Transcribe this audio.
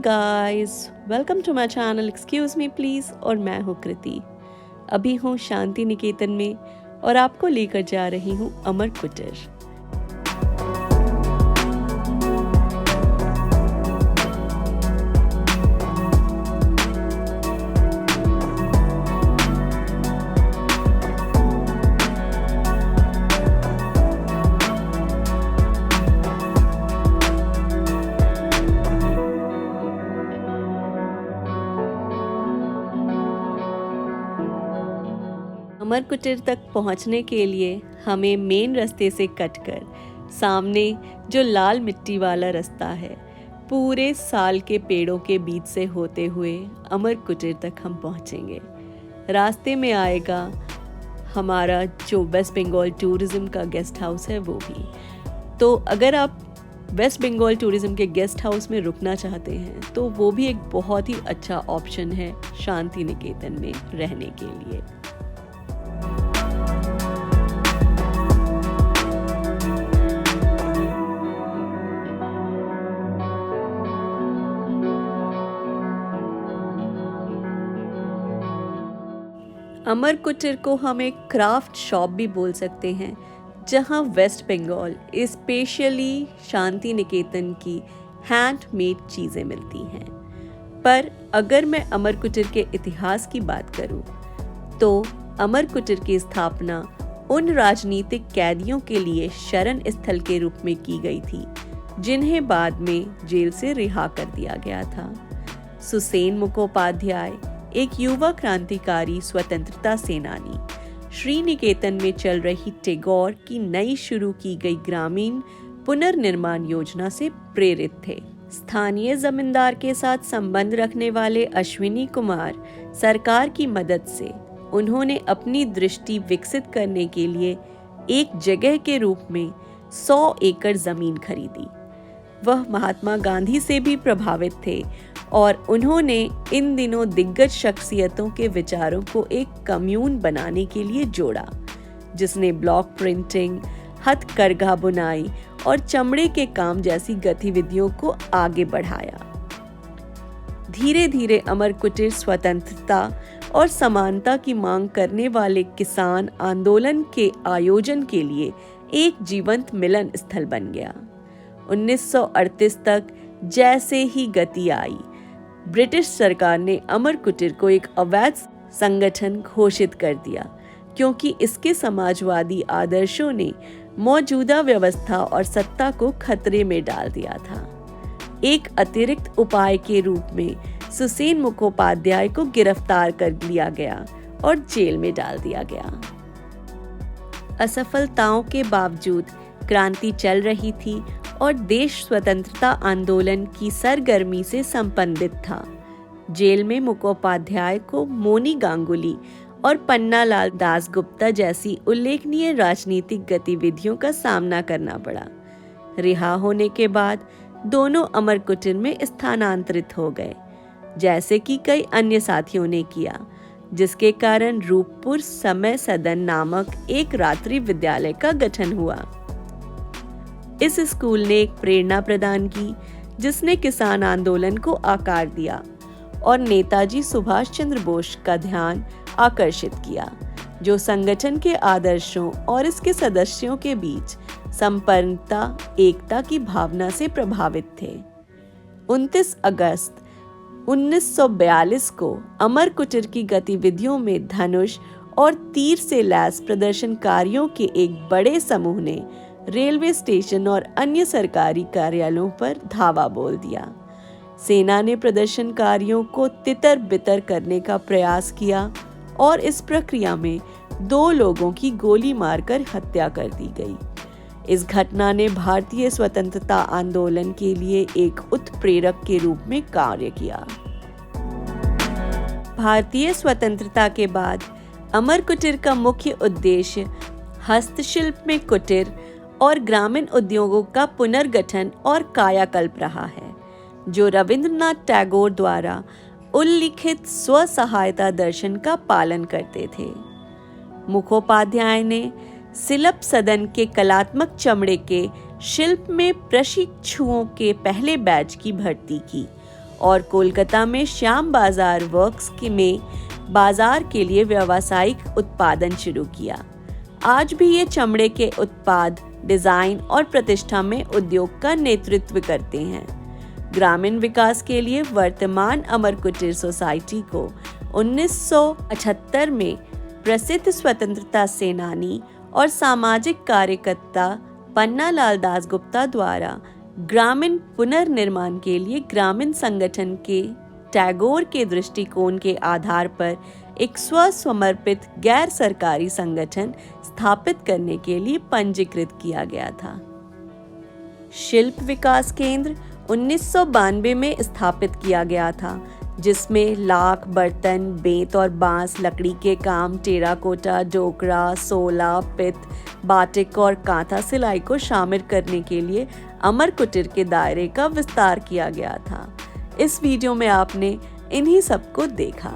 Guys, welcome to my channel excuse me please. और मैं हूँ कृति। अभी हूँ शांति निकेतन में और आपको लेकर जा रही हूँ अमर कुटीर। अमर कुटीर तक पहुंचने के लिए हमें मेन रास्ते से कटकर सामने जो लाल मिट्टी वाला रास्ता है, पूरे साल के पेड़ों के बीच से होते हुए अमर कुटीर तक हम पहुंचेंगे। रास्ते में आएगा हमारा जो वेस्ट बंगाल टूरिज्म का गेस्ट हाउस है वो भी। तो अगर आप वेस्ट बंगाल टूरिज्म के गेस्ट हाउस में रुकना चाहते हैं तो वो भी एक बहुत ही अच्छा ऑप्शन है शांति निकेतन में रहने के लिए। अमर कुटीर को हम एक क्राफ्ट शॉप भी बोल सकते हैं, जहां वेस्ट बंगाल स्पेशली शांति निकेतन की हैंडमेड चीज़ें मिलती हैं। पर अगर मैं अमर कुटीर के इतिहास की बात करूं, तो अमर कुटीर की स्थापना उन राजनीतिक कैदियों के लिए शरण स्थल के रूप में की गई थी, जिन्हें बाद में जेल से रिहा कर दिया गया था। सुसेन मुखोपाध्याय एक युवा क्रांतिकारी स्वतंत्रता सेनानी श्री निकेतन में चल रही टैगोर की नई शुरू की गई ग्रामीण पुनर्निर्माण योजना से प्रेरित थे। स्थानीय जमींदार के साथ संबंध रखने वाले अश्विनी कुमार सरकार की मदद से उन्होंने अपनी दृष्टि विकसित करने के लिए एक जगह के रूप में 100 एकड़ जमीन खरीदी। वह महात्मा गांधी से भी प्रभावित थे और उन्होंने इन दिनों दिग्गज शख्सियतों के विचारों को एक कम्यून बनाने के लिए जोड़ा, जिसने ब्लॉक प्रिंटिंग, हथकरघा बुनाई और चमड़े के काम जैसी गतिविधियों को आगे बढ़ाया। धीरे धीरे अमर कुटीर स्वतंत्रता और समानता की मांग करने वाले किसान आंदोलन के आयोजन के लिए एक जीवंत मिलन स्थल बन गया। 1938 तक जैसे ही गति आई, ब्रिटिश सरकार ने अमर कुटीर को एक अवैध संगठन घोषित कर दिया, क्योंकि इसके समाजवादी आदर्शों ने मौजूदा व्यवस्था और सत्ता को खतरे में डाल दिया था। एक अतिरिक्त उपाय के रूप में सुसेन मुखोपाध्याय को गिरफ्तार कर लिया गया और जेल में डाल दिया गया। असफलताओं के बावजूद क्रांति चल रही थी और देश स्वतंत्रता आंदोलन की सरगर्मी से संबंधित था। जेल में मुखोपाध्याय को मोनी गांगुली और पन्नालाल दासगुप्ता जैसी उल्लेखनीय राजनीतिक गतिविधियों का सामना करना पड़ा। रिहा होने के बाद दोनों अमर कुटीर में स्थानांतरित हो गए, जैसे कि कई अन्य साथियों ने किया, जिसके कारण रूपपुर समय सदन नामक एक रात्रि विद्यालय का गठन हुआ। इस स्कूल ने एक प्रेरणा प्रदान की, जिसने किसान आंदोलन को आकार दिया और नेताजी सुभाष चंद्र बोस का ध्यान आकर्षित किया, जो संगठन के आदर्शों और इसके सदस्यों के बीच संपन्नता, एकता की भावना से प्रभावित थे। 29 अगस्त 1942 को अमर कुटीर की गतिविधियों में धनुष और तीर से लैस प्रदर्शनकारियों के एक बड़े समूह ने रेलवे स्टेशन और अन्य सरकारी कार्यालयों पर धावा बोल दिया। सेना ने प्रदर्शनकारियों को तितर बितर करने का प्रयास किया और इस प्रक्रिया में 2 लोगों की गोली मारकर हत्या कर दी गई। इस घटना ने भारतीय स्वतंत्रता आंदोलन के लिए एक उत्प्रेरक के रूप में कार्य किया। भारतीय स्वतंत्रता के बाद अमर कुटीर का मुख्य उद्देश्य हस्तशिल्प में कुटीर और ग्रामीण उद्योगों का पुनर्गठन और कायाकल्प रहा है, जो रविंद्रनाथ टैगोर द्वारा उल्लिखित स्व सहायता दर्शन का पालन करते थे। मुखोपाध्याय ने शिल्प सदन के कलात्मक चमड़े के शिल्प में प्रशिक्षुओं के पहले बैच की भर्ती की और कोलकाता में श्याम बाजार वर्क्स में बाजार के लिए व्यावसायिक उत्पादन शुरू किया। आज भी ये चमड़े के उत्पाद, डिजाइन और प्रतिष्ठा में उद्योग का नेतृत्व करते हैं। ग्रामीण विकास के लिए वर्तमान अमर कुटीर सोसाइटी को 1978 में प्रसिद्ध स्वतंत्रता सेनानी और सामाजिक कार्यकर्ता पन्नालाल दासगुप्ता द्वारा ग्रामीण पुनर्निर्माण के लिए ग्रामीण संगठन के टैगोर के दृष्टिकोण के आधार पर एक स्वसमर्पित गैर सरकारी संगठन स्थापित करने के लिए पंजीकृत किया गया था। शिल्प विकास केंद्र 1992 में स्थापित किया गया था, जिसमें लाख, बर्तन, बेंत और बांस, लकड़ी के काम, टेराकोटा, डोकरा, सोला, पित्त, बाटिक और कांथा सिलाई को शामिल करने के लिए अमर कुटीर के दायरे का विस्तार किया गया था। इस वीडियो में आपने इन्हीं सबको देखा।